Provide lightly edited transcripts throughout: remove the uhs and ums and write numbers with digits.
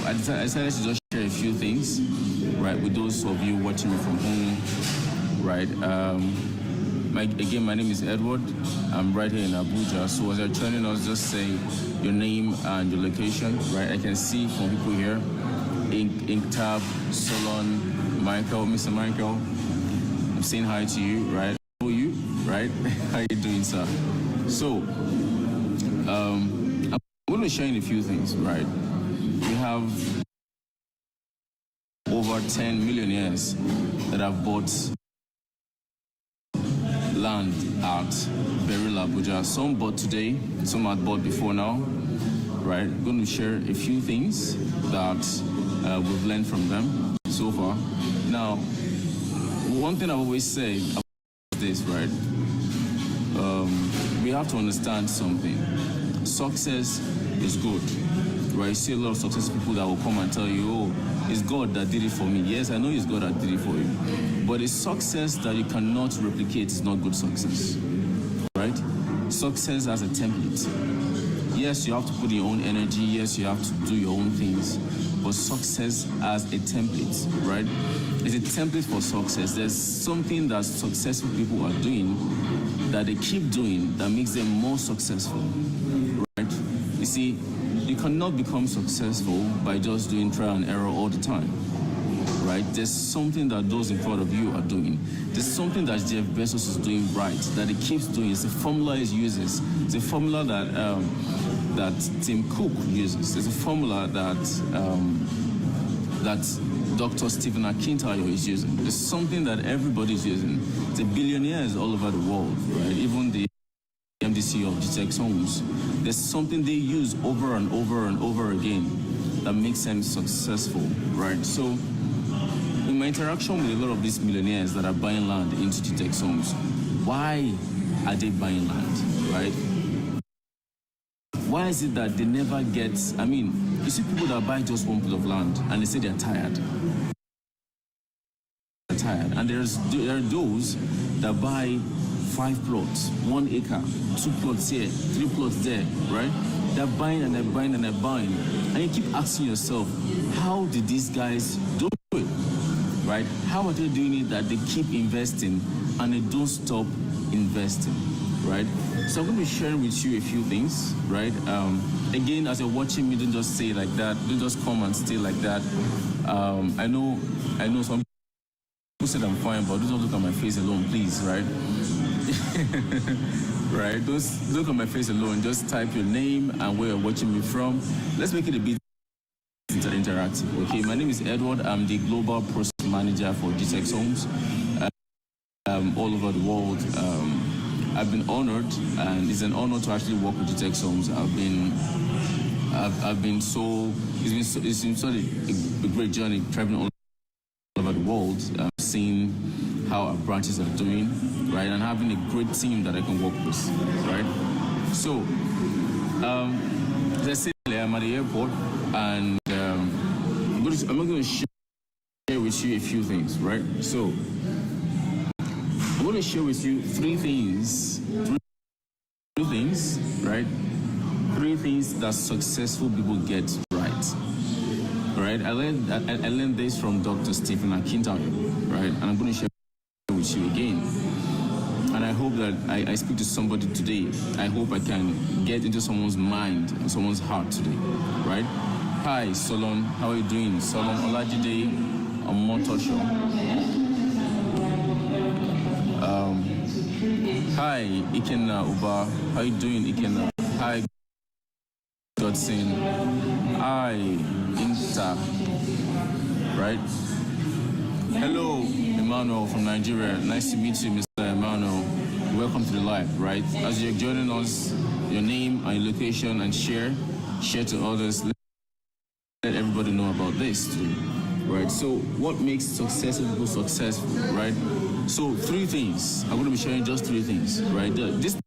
I decided to just share a few things, right, with those of you watching me from home, right? My name is Edward. I'm right here in Abuja. So as you're joining us, just say your name and your location, right? I can see from people here, Inktab, Solon, Michael, Mr. Michael. I'm saying hi to you, right? How are you, right? How you doing, sir? So, I'm going to share a few things, right? We have over 10 millionaires that have bought land at Beryl, Abuja. Some bought today, some had bought before now, right? I'm going to share a few things that we've learned from them so far. Now, one thing I've always said about this, right? We have to understand something. Success is good, right? You see a lot of successful people that will come and tell you, oh, it's God that did it for me. Yes, I know it's God that did it for you. But a success that you cannot replicate is not good success, right? Success as a template. Yes, you have to put your own energy. Yes, you have to do your own things. But success as a template, right? It's a template for success. There's something that successful people are doing that they keep doing that makes them more successful, right? You see, you cannot become successful by just doing trial and error all the time, right? There's something that those in front of you are doing. There's something that Jeff Bezos is doing right, that he keeps doing. It's a formula he uses. It's a formula that Tim Cook uses. It's a formula that Dr. Stephen Akintayo is using. It's something that everybody is using. The billionaires all over the world, right? Even the MDC of GTX homes. There's something they use over and over and over again that makes them successful, right? So, in my interaction with a lot of these millionaires that are buying land into GTX homes, why are they buying land, right? Why is it that they never get, you see people that buy just one plot of land and they say they're tired. They're tired. And there are those that buy 5 plots, 1 acre, 2 plots here, 3 plots there, right? They're buying and they're buying and they're buying. And you keep asking yourself, how did these guys do it, right? How are they doing it that they keep investing and they don't stop investing, right? So I'm going to be sharing with you a few things, right? Again, as you're watching me, don't just say like that. Don't just come and stay like that. I know some people said I'm fine, but don't look at my face alone, please, right? Right? Don't look at my face alone. Just type your name and where you're watching me from. Let's make it a bit interactive, okay? My name is Edward. I'm the Global Process Manager for GTX Homes all over the world. I've been honored, and it's an honor to actually work with GTX Homes. It's been such a great journey traveling all over the world, seeing how our branches are doing, right, and having a great team that I can work with, right? So, as I said earlier, I'm at the airport, and I'm going to share with you a few things, right? So, I'm going to share with you three things, right? 3 things that successful people get right. Right? I learned this from Dr. Stephen Akintayo, right? And I'm going to share with you again. And I hope that I speak to somebody today. I hope I can get into someone's mind and someone's heart today, right? Hi, Solon. How are you doing? Solon Olajide Omotosho. Hi, Ikenna Uba. How you doing, Ikenna? Hi, Godson. Hi, Inta. Right? Hello, Emmanuel from Nigeria. Nice to meet you, Mr. Emmanuel. Welcome to the live, right? As you're joining us, your name and your location, and share to others. Let everybody know about this too, right? So, what makes successful people successful, right? So, 3 things. I'm going to be sharing just 3 things, right? These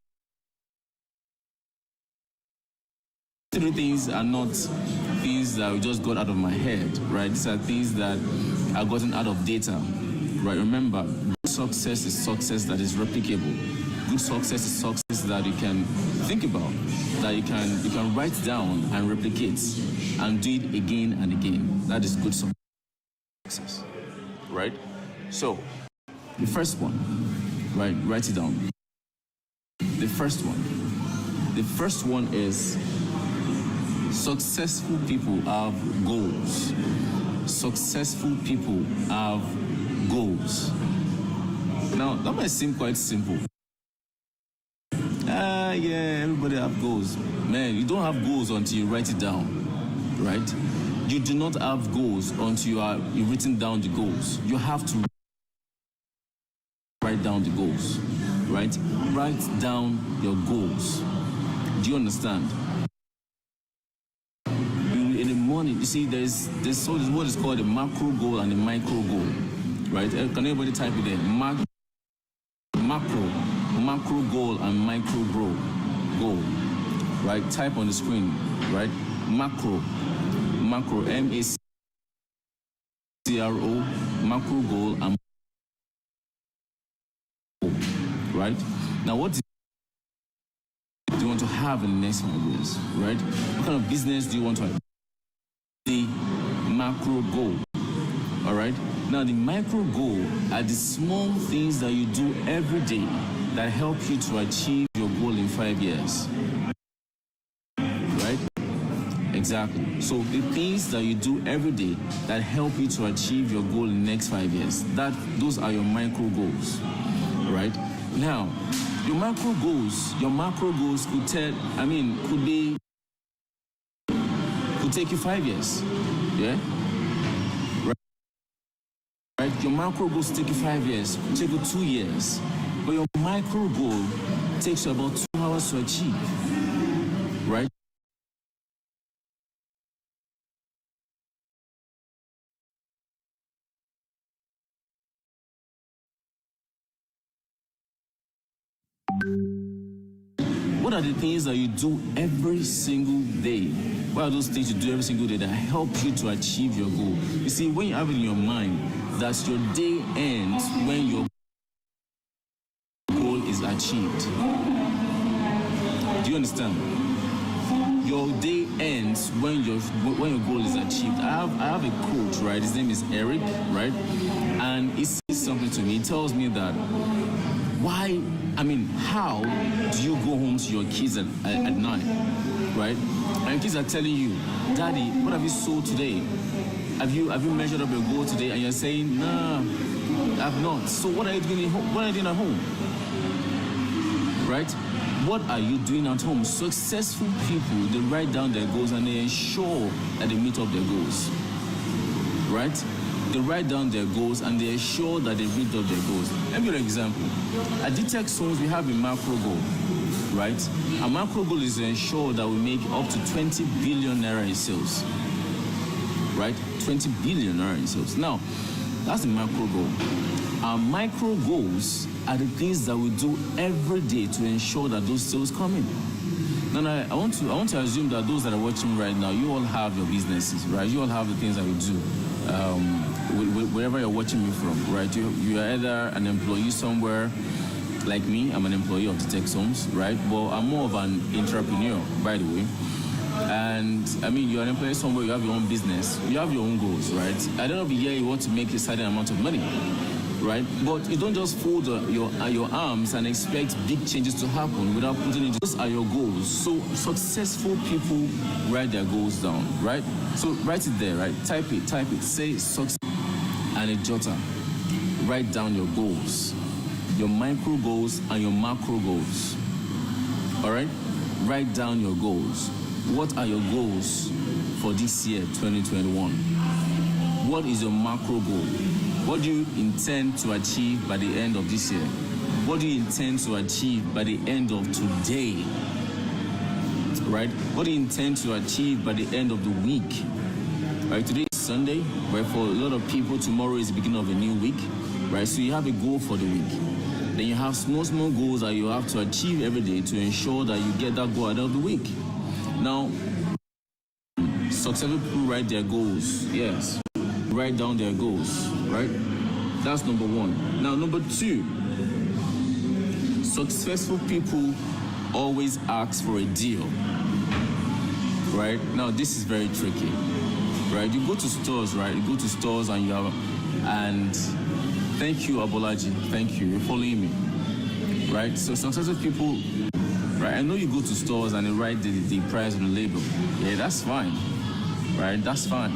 3 things are not things that we just got out of my head, right? These are things that are gotten out of data, right? Remember, success is success that is replicable. good success is success that you can think about, that you can write down and replicate and do it again and again. That is good success, right? So, the first one, right? Write it down. The first one is successful people have goals. Successful people have goals. Now, that might seem quite simple. Yeah, everybody have goals. Man, you don't have goals until you write it down, right? You do not have goals until you've written down the goals. You have to write down the goals, right? Write down your goals. Do you understand? In the morning, you see, there's what is called a macro goal and a micro goal, right? Can anybody type it there? Macro goal and micro goal, right? Type on the screen, right? Macro, M-A-C-R-O, macro goal and right? Now, what do you want to have in the next 5 years, right? What kind of business do you want to have? The macro goal, all right? Now, the micro goal are the small things that you do every day that help you to achieve your goal in 5 years, right? Exactly. So the things that you do every day that help you to achieve your goal in the next 5 years, those are your micro goals, right? Now, your macro goals could take you 5 years, yeah? Right? Your macro goals take you 5 years, could take you 2 years, but your micro goal takes you about 2 hours to achieve, right? What are the things that you do every single day? What are those things you do every single day that help you to achieve your goal? You see, when you have it in your mind that your day ends when your goal is achieved. Do you understand? Your day ends when your goal is achieved. I have a coach, right? His name is Eric, right? And he says something to me. He tells me that how do you go home to your kids at night, right? And kids are telling you, Daddy, what have you sold today? Have you measured up your goal today? And you're saying, nah, I've not. So what are you doing at home? What are you doing at home? Right? What are you doing at home? Successful people, they write down their goals and they ensure that they meet up their goals. Right? They write down their goals and they ensure that they meet up their goals. Let me give you an example. At DTech Zones, we have a macro goal, right? Our macro goal is to ensure that we make up to 20 billion naira in sales, right? 20 billion naira in sales. Now, that's the macro goal. Our micro goals are the things that we do every day to ensure that those sales come in. Now, I want to assume that those that are watching right now, you all have your businesses, right? You all have the things that you do. Wherever you're watching me from, right? You are either an employee somewhere, like me. I'm an employee of the Tech Zones, right? But I'm more of an entrepreneur, by the way. And you're an employee somewhere. You have your own business. You have your own goals, right? At the end of the year, you want to make a certain amount of money, right? But you don't just fold your arms and expect big changes to happen without putting it. Those are your goals. So successful people write their goals down, right? So write it there, right? Type it. Say success and a jotter. Write down your goals, your micro goals and your macro goals. All right? Write down your goals. What are your goals for this year, 2021? What is your macro goal? What do you intend to achieve by the end of this year? What do you intend to achieve by the end of today? Right? What do you intend to achieve by the end of the week? Right? Today is Sunday, right? For a lot of people, tomorrow is the beginning of a new week, right? So you have a goal for the week. Then you have small goals that you have to achieve every day to ensure that you get that goal at the end of the week. Now, successful people write their goals. Yes. Write down their goals, right? That's number one. Now, number two, Successful people always ask for a deal. Right? Now, this is very tricky. Right? You go to stores, right? You go to stores and you have, and thank you, Abolaji. Thank you. You're following me. Right? So successful people, right? I know you go to stores and they write the price on the label. Yeah, that's fine. Right? That's fine.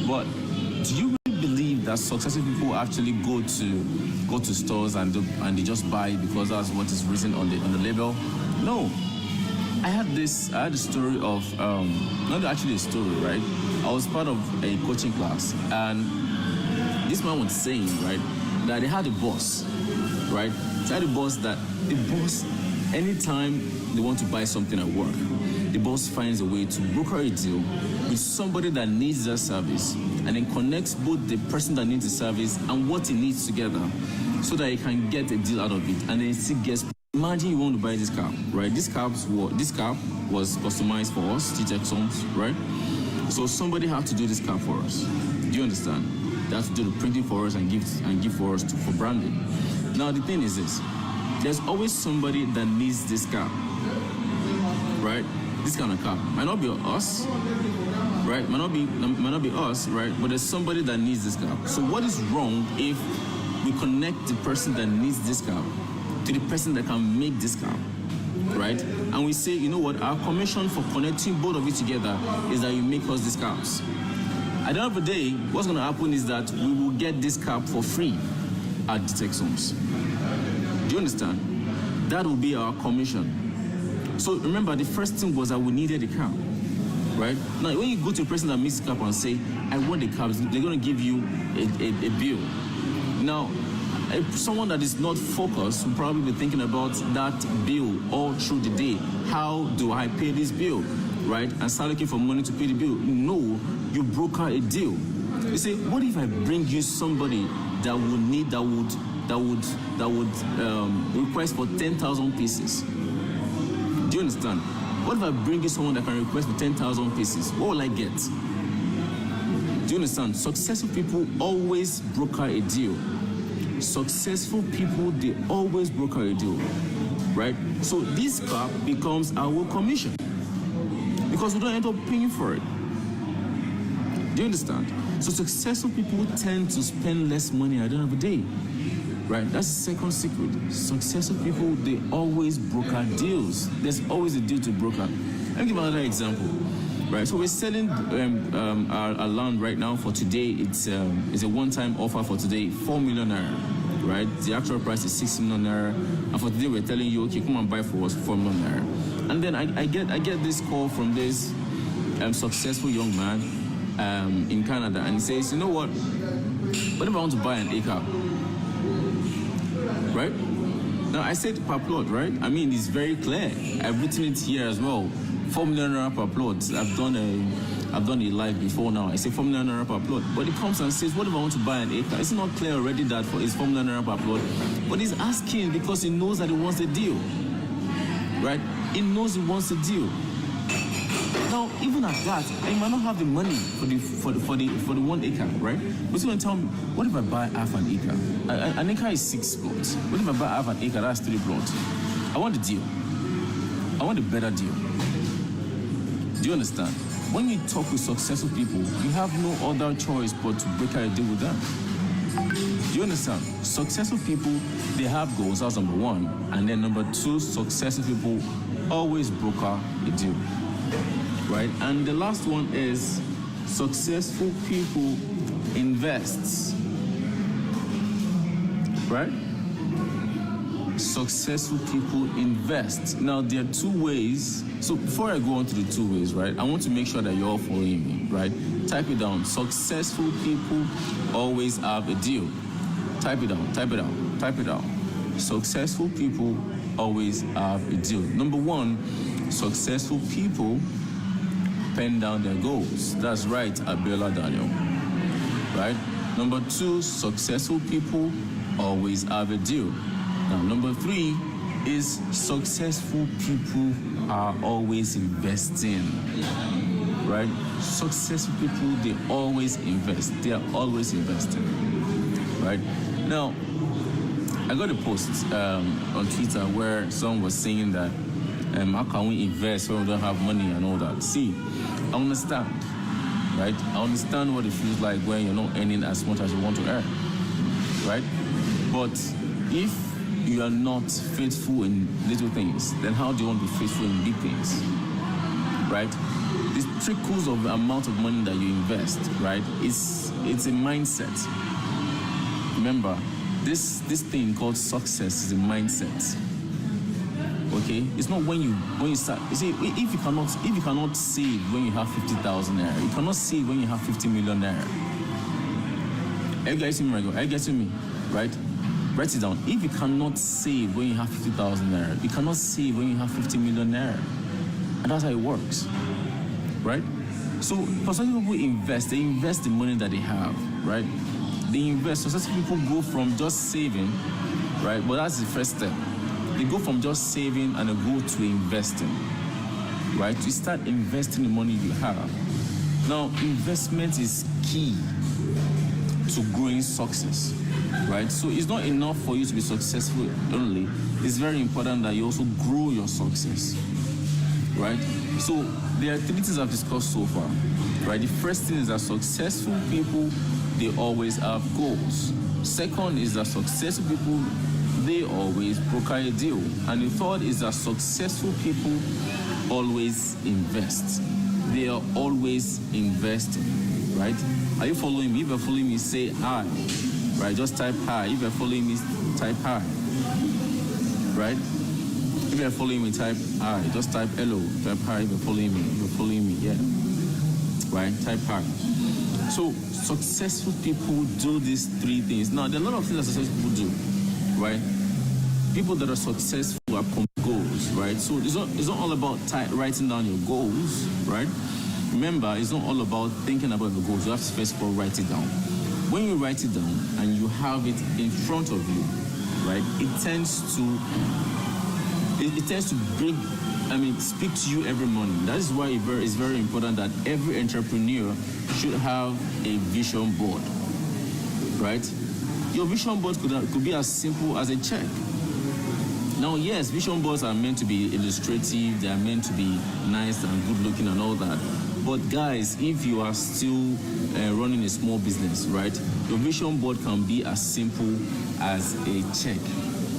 But do you really believe that successful people actually go to stores and they just buy because that's what is written on the label? No. I had a story of not actually a story, right? I was part of a coaching class, and this man was saying, right, that they had a boss, right? They had a boss that anytime they want to buy something at work, the boss finds a way to broker a deal with somebody that needs that service, and then connects both the person that needs the service and what he needs together, so that he can get a deal out of it, and then he still gets. Imagine you want to buy this cap, right? This cap was customized for us, T-Tech songs, right? So somebody had to do this cap for us. Do you understand? They have to do the printing for us and give for us for branding. Now the thing is this: there's always somebody that needs this cap, right? This kind of cap might not be us, right? Might not be us, right? But there's somebody that needs this cap. So what is wrong if we connect the person that needs this cap to the person that can make this cap, right? And we say, you know what, our commission for connecting both of you together is that you make us these caps. At the end of the day, what's going to happen is that we will get this cap for free at the Tech Homes. Do you understand? That will be our commission. So remember, the first thing was that we needed a cap, right? Now, when you go to a person that makes the cap and say, I want the caps, they're going to give you a bill. Now, someone that is not focused will probably be thinking about that bill all through the day. How do I pay this bill, right? And start looking for money to pay the bill. No, you broker a deal. You say, what if I bring you somebody that would request for 10,000 pieces? Do you understand? What if I bring you someone that can request for 10,000 pieces? What will I get? Do you understand? Successful people always broker a deal. Successful people, they always broker a deal, right? So this cap becomes our commission because we don't end up paying for it. Do you understand? So successful people tend to spend less money at the end of the day, right? That's the second secret. Successful people, they always broker deals. There's always a deal to broker. Let me give another example. Right, so we're selling our land right now for today. It's a one-time offer for today, 4 million naira. Right, the actual price is 6 million naira, and for today we're telling you, okay, come and buy for us 4 million naira. And then I get this call from this successful young man in Canada, and he says, you know what if I want to buy an acre? Right? Now I said per plot, right? I mean, it's very clear. I've written it here as well. 4 million naira per plot. I've done a live before now. I say 4 million naira per plot. But he comes and says, what if I want to buy an acre? It's not clear already that it's 4 million naira per plot. But he's asking because he knows that he wants a deal. Right? He knows he wants a deal. Now, even at that, I might not have the money for the 1 acre, right? But he's going to tell me, what if I buy half an acre? An acre is 6 plots. What if I buy half an acre? That's 3 plots. I want a deal. I want a better deal. Do you understand? When you talk with successful people, you have no other choice but to break a deal with them. Do you understand? Successful people, they have goals, that's number one. And then number two, successful people always broker a deal. Right? And the last one is successful people invest. Right? Successful people invest. Now, there are 2 ways. So before I go on to the 2 ways, right, I want to make sure that you're all following me, right? Type it down. Successful people always have a deal. Type it down, type it out, type it out. Successful people always have a deal. Number 1, successful people pen down their goals. That's right, Abiola Daniel. Right? Number 2, successful people always have a deal. Now, number 3 is successful people are always investing. Right? Successful people, they always invest. They are always investing. Right? Now, I got a post on Twitter where someone was saying that how can we invest when we don't have money and all that. See, I understand, right? I understand what it feels like when you're not earning as much as you want to earn, right? But if you are not faithful in little things, then how do you want to be faithful in big things, right? The trickles of the amount of money that you invest, right? It's a mindset. Remember, this thing called success is a mindset. Okay, it's not when you start. You see, if you cannot save when you have 50,000 naira, you cannot save when you have 50 million naira. Are you getting me, right? Are you getting me, right? Write it down. If you cannot save when you have 50,000 naira, you cannot save when you have 50 million naira, and that's how it works, right? So, for some people who invest, they invest the money that they have, right? They invest. So, some people go from just saving, right? But that's the first step. They go from just saving and they go to investing, right? You start investing the money you have. Now, investment is key to growing success, right? So it's not enough for you to be successful only. It's very important that you also grow your success, right? So there are 3 things I've discussed so far, right? The first thing is that successful people, they always have goals. Second is that successful people, they always broker a deal. And the third is that successful people always invest. They are always investing, right? Are you following me? If you're following me, say hi, right? Just type hi. If you're following me, type hi, right? If you're following me, type hi. Just type hello, type hi if you're following me, yeah, right? Type hi. So successful people do these 3 things. Now, there are a lot of things that successful people do, right? People that are successful are goals, right? So it's not all about writing down your goals, right? Remember, it's not all about thinking about the goals. You have to first of all write it down. When you write it down and you have it in front of you, right, it tends to speak to you every morning. That is why it's very important that every entrepreneur should have a vision board, right? Your vision board could be as simple as a check. Now, yes, vision boards are meant to be illustrative, they are meant to be nice and good looking and all that. But guys, if you are still running a small business, right, your vision board can be as simple as a check,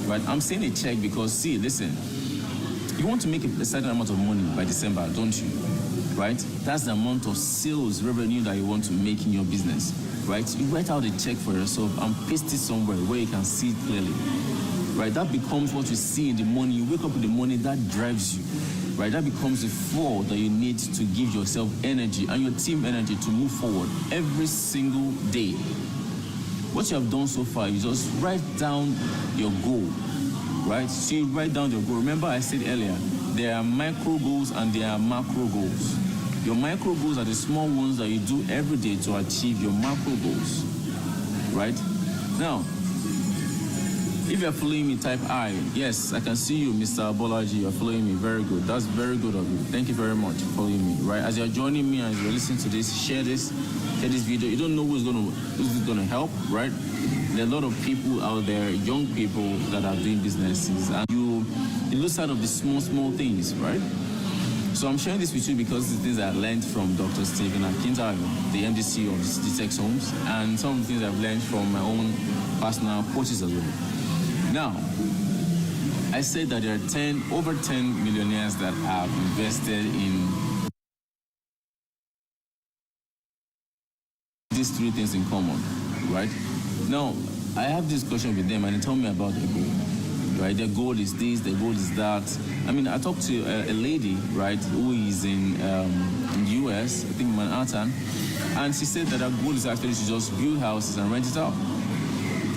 right? I'm saying a check because, see, listen, you want to make a certain amount of money by December, don't you? Right? That's the amount of sales revenue that you want to make in your business, right? You write out a check for yourself and paste it somewhere where you can see it clearly, right? That becomes what you see in the morning. You wake up in the morning, that drives you, right? That becomes the fuel that you need to give yourself energy and your team energy to move forward every single day. What you have done so far, you just write down your goal, right? So you write down your goal. Remember I said earlier, there are micro goals and there are macro goals. Your micro goals are the small ones that you do every day to achieve your macro goals, right? Now, if you're following me, type I. Yes, I can see you, Mr. Bolaji. You're following me. Very good. That's very good of you. Thank you very much for following me, right? As you're joining me, as you're listening to this, share this video. You don't know who's gonna help, right? There are a lot of people out there, young people that are doing businesses, and you lose sight of the small things, right? So I'm sharing this with you because the things I learned from Dr. Stephen Akintayo, the MDC of the Sex Homes, and some of the things I've learned from my own personal coaches as well. Now, I said that there are over 10 millionaires that have invested in these 3 things in common, right? Now, I have this discussion with them and they tell me about their goal, right? Their goal is this, their goal is that. I mean, I talked to a lady, right, who is in the US, I think Manhattan, and she said that her goal is actually to just build houses and rent it out.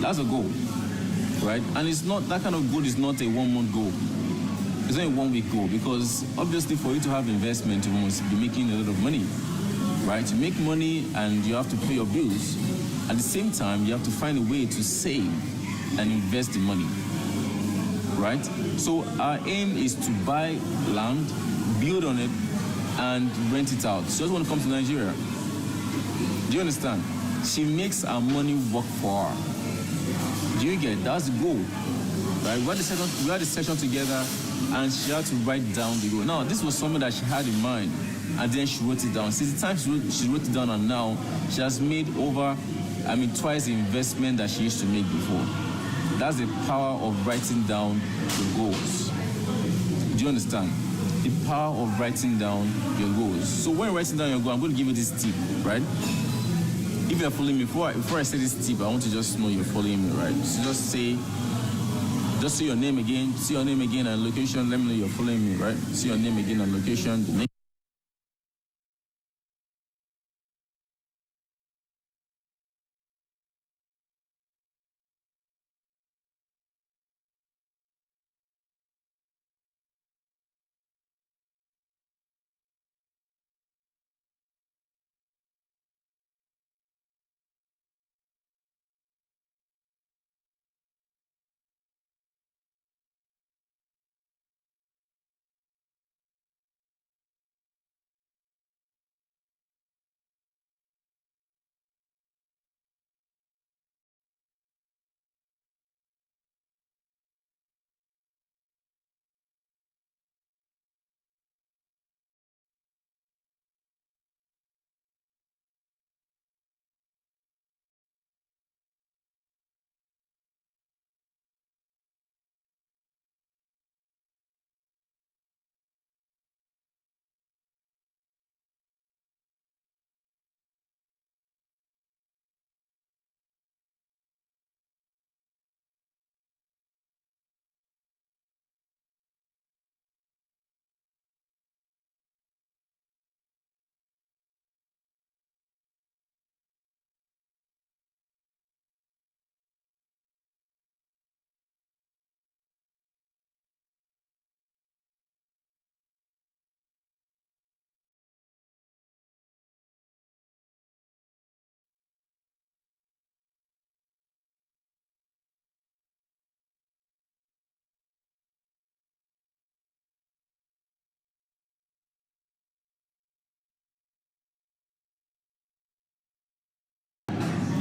That's a goal, right? And it's not, that kind of goal is not a 1-month goal. It's not a 1-week goal because obviously for you to have investment, you must be making a lot of money, right? You make money and you have to pay your bills. At the same time, you have to find a way to save and invest the money, right? So our aim is to buy land, build on it, and rent it out. She just want to come to Nigeria. Do you understand? She makes our money work for her. Do you get it? That's the goal. right? We had the session together, and she had to write down the goal. Now, this was something that she had in mind, and then she wrote it down. Since the time she wrote it down, and now she has made twice the investment that she used to make before. That's the power of writing down your goals. Do you understand? The power of writing down your goals. So when writing down your goal, I'm going to give you this tip, right? If you're following me, before I say this tip, I want to just know you're following me, right? So just say your name again, and location. Let me know you're following me, right? See your name again and location. The name.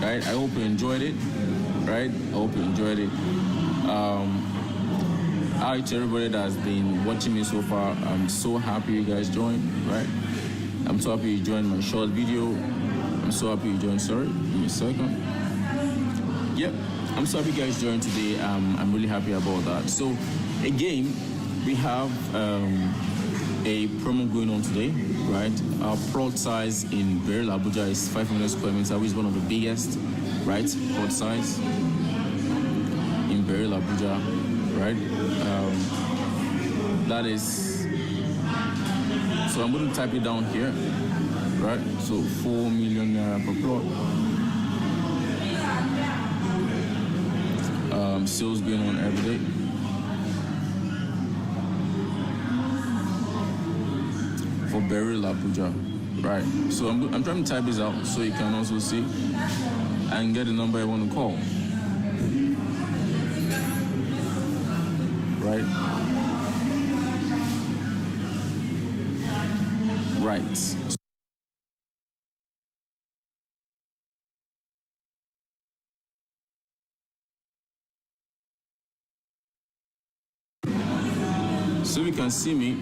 Right? I hope you enjoyed it. Right? I hope you enjoyed it. Hi to everybody that's been watching me so far. I'm so happy you guys joined. Right? I'm so happy you joined my short video. I'm so happy you joined. Sorry, give me a second. Yep. I'm so happy you guys joined today. I'm really happy about that. So, again, we have a promo going on today, right? Our plot size in Beryl, Abuja is 500 square meters, which is one of the biggest, right? Plot size in Beryl, Abuja, right? That is, so I'm going to type it down here, right? So 4 million per plot. Sales going on every day. For Beryl, Abuja, right? So I'm trying to type this out so you can also see and get the number I want to call, right? Right. So you can see me,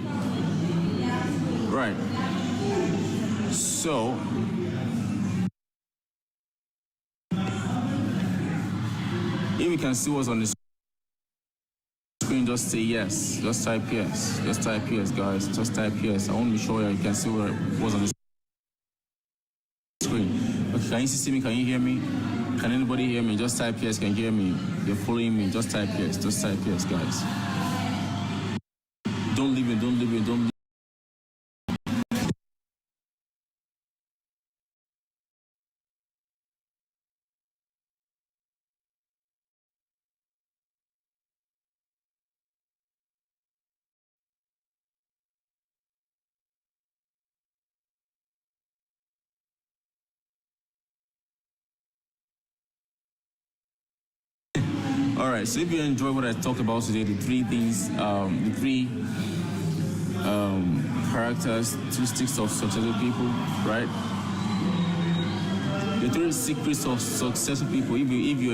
right? So if you can see what's on the screen, just say yes. Just type yes. Just type yes, guys. Just type yes. I want to be sure you can see what's on the screen. Okay, can you see me? Can you hear me? Can anybody hear me? Just type yes. Can you hear me? You're following me. Just type yes. Just type yes, guys. Don't leave it. Don't leave it. Don't leave it. All right, so if you enjoy what I talked about today, the three things, the three characteristics of successful people, right? The three secrets of successful people. If you